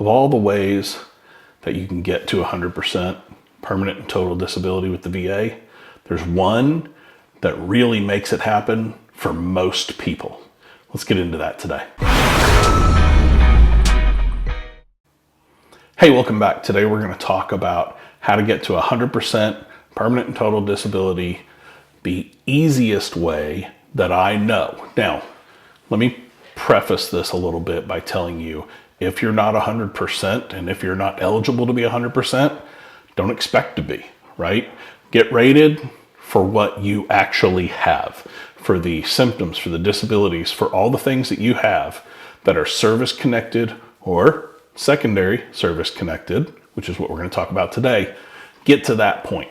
of all the ways that you can get to 100% permanent and total disability with the VA, there's one that really makes it happen for most people. Let's get into that today. Hey, welcome back. Today we're going to talk about how to get to 100% permanent and total disability the easiest way that I know. Now, let me preface this a little bit by telling you, if you're not 100% and if you're not eligible to be 100%, don't expect to be, right? Get rated for what you actually have, for the symptoms, for the disabilities, for all the things that you have that are service connected or secondary service connected, which is what we're going to talk about today. Get to that point.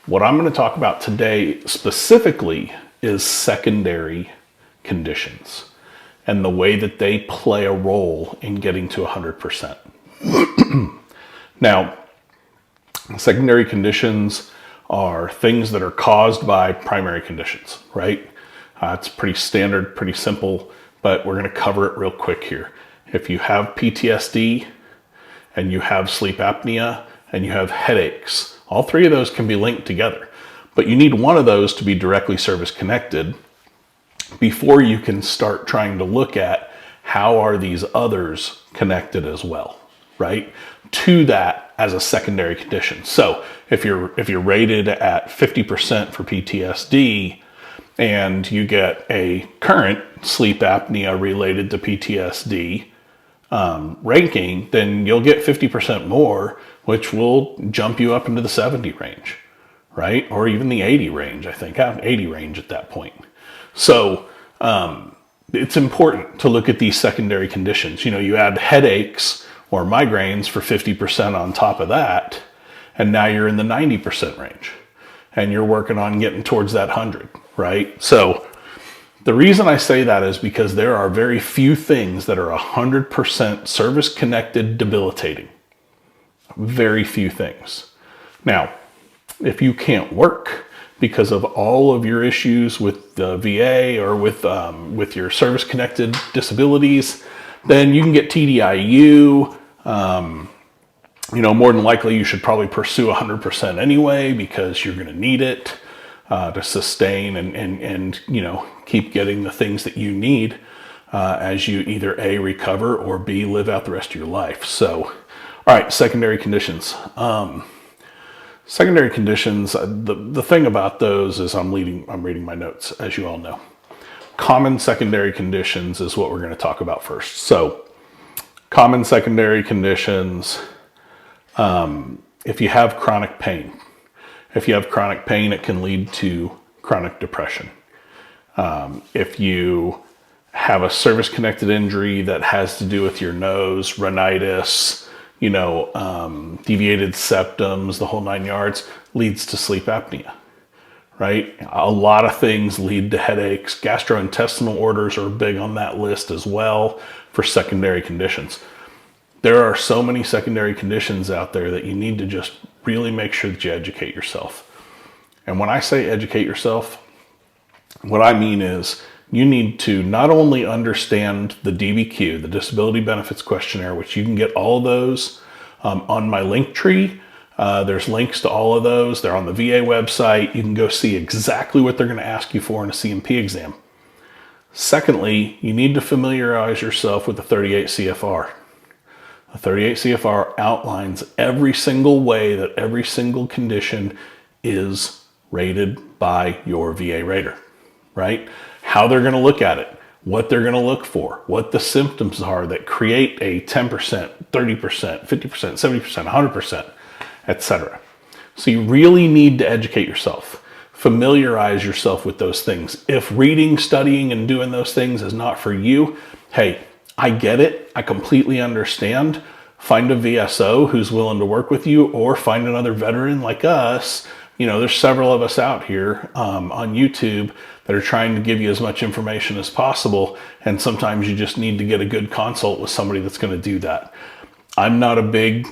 What I'm going to talk about today specifically is secondary conditions and the way that they play a role in getting to 100%. Now, secondary conditions are things that are caused by primary conditions, right? It's pretty standard, pretty simple, but we're going to cover it real quick here. If you have PTSD and you have sleep apnea and you have headaches, all three of those can be linked together, but you need one of those to be directly service connected before you can start trying to look at how are these others connected as well, right? To that as a secondary condition. So if you're rated at 50% for PTSD and you get a current sleep apnea related to PTSD ranking, then you'll get 50% more, which will jump you up into the 70 range, right? Or even the 80 range, I think, 80 range at that point. So it's important to look at these secondary conditions. You know, you add headaches or migraines for 50% on top of that, and now you're in the 90% range, and you're working on getting towards that 100, right? So the reason I say that is because there are very few things that are 100% service-connected debilitating. Very few things. Now, if you can't work because of all of your issues with the VA or with your service-connected disabilities, then you can get TDIU. You know, more than likely you should probably pursue 100% anyway because you're going to need it to sustain and you know, keep getting the things that you need as you either A, recover, or B, live out the rest of your life. So, all right, secondary conditions. Secondary conditions, the thing about those is I'm reading my notes, as you all know. Common secondary conditions is what we're going to talk about first. So, common secondary conditions, if you have chronic pain. If you have chronic pain, it can lead to chronic depression. If you have a service-connected injury that has to do with your nose, rhinitis, you know, deviated septums, the whole 9 yards, leads to sleep apnea, right? A lot of things lead to headaches. Gastrointestinal orders are big on that list as well for secondary conditions. There are so many secondary conditions out there that you need to just really make sure that you educate yourself. And when I say educate yourself, what I mean is you need to not only understand the DBQ, the Disability Benefits Questionnaire, which you can get all of those on my link tree. There's links to all of those. They're on the VA website. You can go see exactly what they're going to ask you for in a CMP exam. Secondly, you need to familiarize yourself with the 38 CFR. The 38 CFR outlines every single way that every single condition is rated by your VA rater, right? How they're going to look at it, what they're going to look for, what the symptoms are that create a 10%, 30%, 50%, 70%, 100%, etc. So you really need to educate yourself. Familiarize yourself with those things. If reading, studying, and doing those things is not for you, hey, I get it. I completely understand. Find a VSO who's willing to work with you, or find another veteran like us. You know, there's several of us out here on YouTube that are trying to give you as much information as possible. And sometimes you just need to get a good consult with somebody that's going to do that. I'm not a big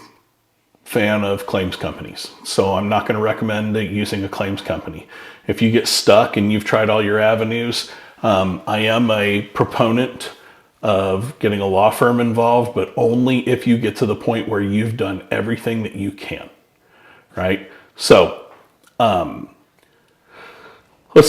fan of claims companies, so I'm not going to recommend using a claims company. If you get stuck and you've tried all your avenues, I am a proponent of getting a law firm involved, but only if you get to the point where you've done everything that you can, right? So, let's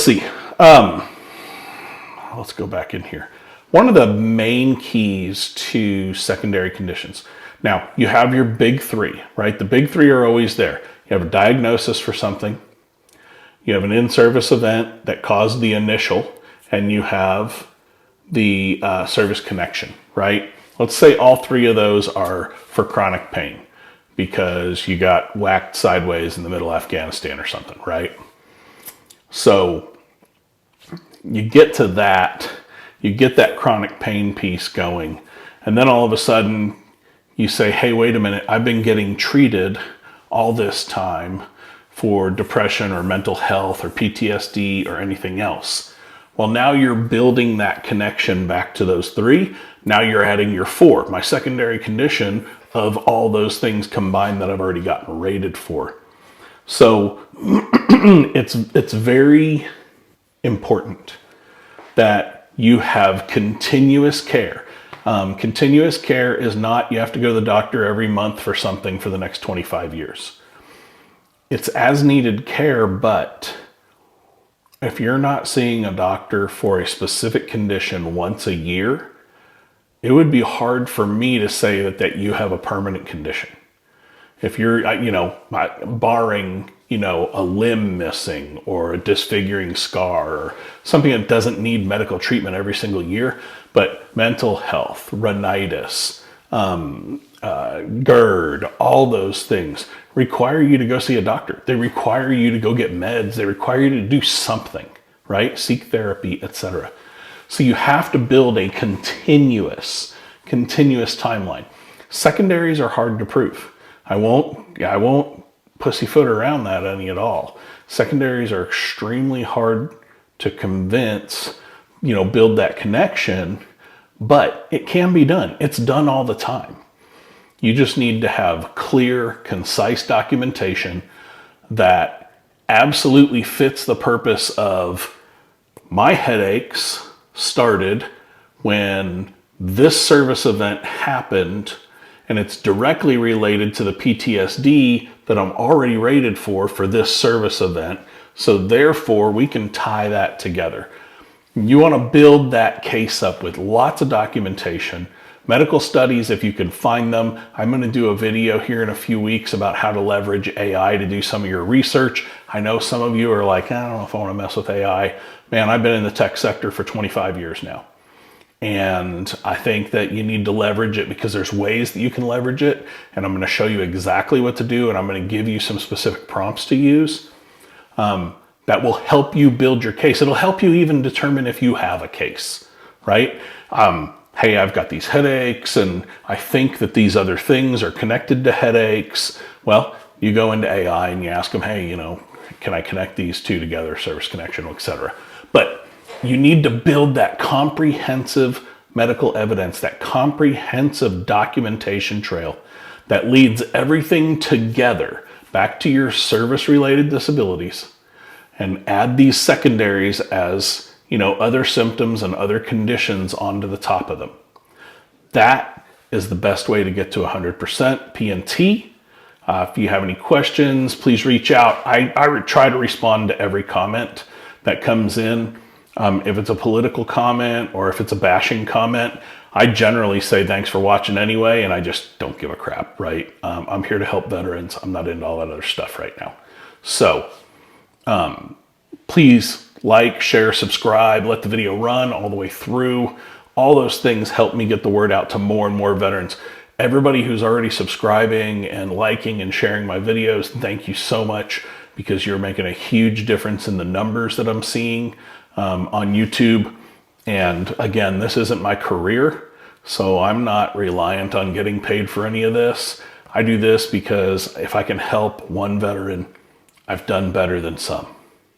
see. Let's go back in here. One of the main keys to secondary conditions. Now, you have your big three, right? The big three are always there. You have a diagnosis for something. You have an in-service event that caused the initial, and you have the service connection, right? Let's say all three of those are for chronic pain because you got whacked sideways in the middle of Afghanistan or something, right? So you get to that, you get that chronic pain piece going, and then all of a sudden you say, hey, wait a minute, I've been getting treated all this time for depression or mental health or PTSD or anything else. Well, now you're building that connection back to those three. Now you're adding your four, my secondary condition of all those things combined that I've already gotten rated for. So it's very important that you have continuous care. Continuous care is not you have to go to the doctor every month for something for the next 25 years. It's as needed care, but if you're not seeing a doctor for a specific condition once a year, it would be hard for me to say that you have a permanent condition. If you're, barring, a limb missing or a disfiguring scar or something that doesn't need medical treatment every single year, but mental health, rhinitis, GERD, all those things require you to go see a doctor. They require you to go get meds. They require you to do something, right? Seek therapy, etc. So you have to build a continuous timeline. Secondaries are hard to prove. I won't pussyfoot around that any at all. Secondaries are extremely hard to convince, build that connection, but it can be done. It's done all the time. You just need to have clear, concise documentation that absolutely fits the purpose of my headaches started when this service event happened, and it's directly related to the PTSD that I'm already rated for this service event. So therefore, we can tie that together. You want to build that case up with lots of documentation. Medical studies, if you can find them. I'm going to do a video here in a few weeks about how to leverage AI to do some of your research. I know some of you are like, I don't know if I want to mess with AI. Man, I've been in the tech sector for 25 years now. And I think that you need to leverage it because there's ways that you can leverage it. And I'm going to show you exactly what to do. And I'm going to give you some specific prompts to use that will help you build your case. It'll help you even determine if you have a case, right? Hey, I've got these headaches and I think that these other things are connected to headaches. Well, you go into AI and you ask them, hey, can I connect these two together, service connection, etc. But you need to build that comprehensive medical evidence, that comprehensive documentation trail that leads everything together back to your service-related disabilities and add these secondaries as other symptoms and other conditions onto the top of them. That is the best way to get to 100% P&T. If you have any questions, please reach out. I try to respond to every comment that comes in. If it's a political comment or if it's a bashing comment, I generally say thanks for watching anyway, and I just don't give a crap, right? I'm here to help veterans. I'm not into all that other stuff right now. So please like, share, subscribe, let the video run all the way through. All those things help me get the word out to more and more veterans. Everybody who's already subscribing and liking and sharing my videos, thank you so much because you're making a huge difference in the numbers that I'm seeing on YouTube. And again, this isn't my career, so I'm not reliant on getting paid for any of this. I do this because if I can help one veteran, I've done better than some,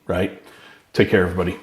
right? Take care, everybody.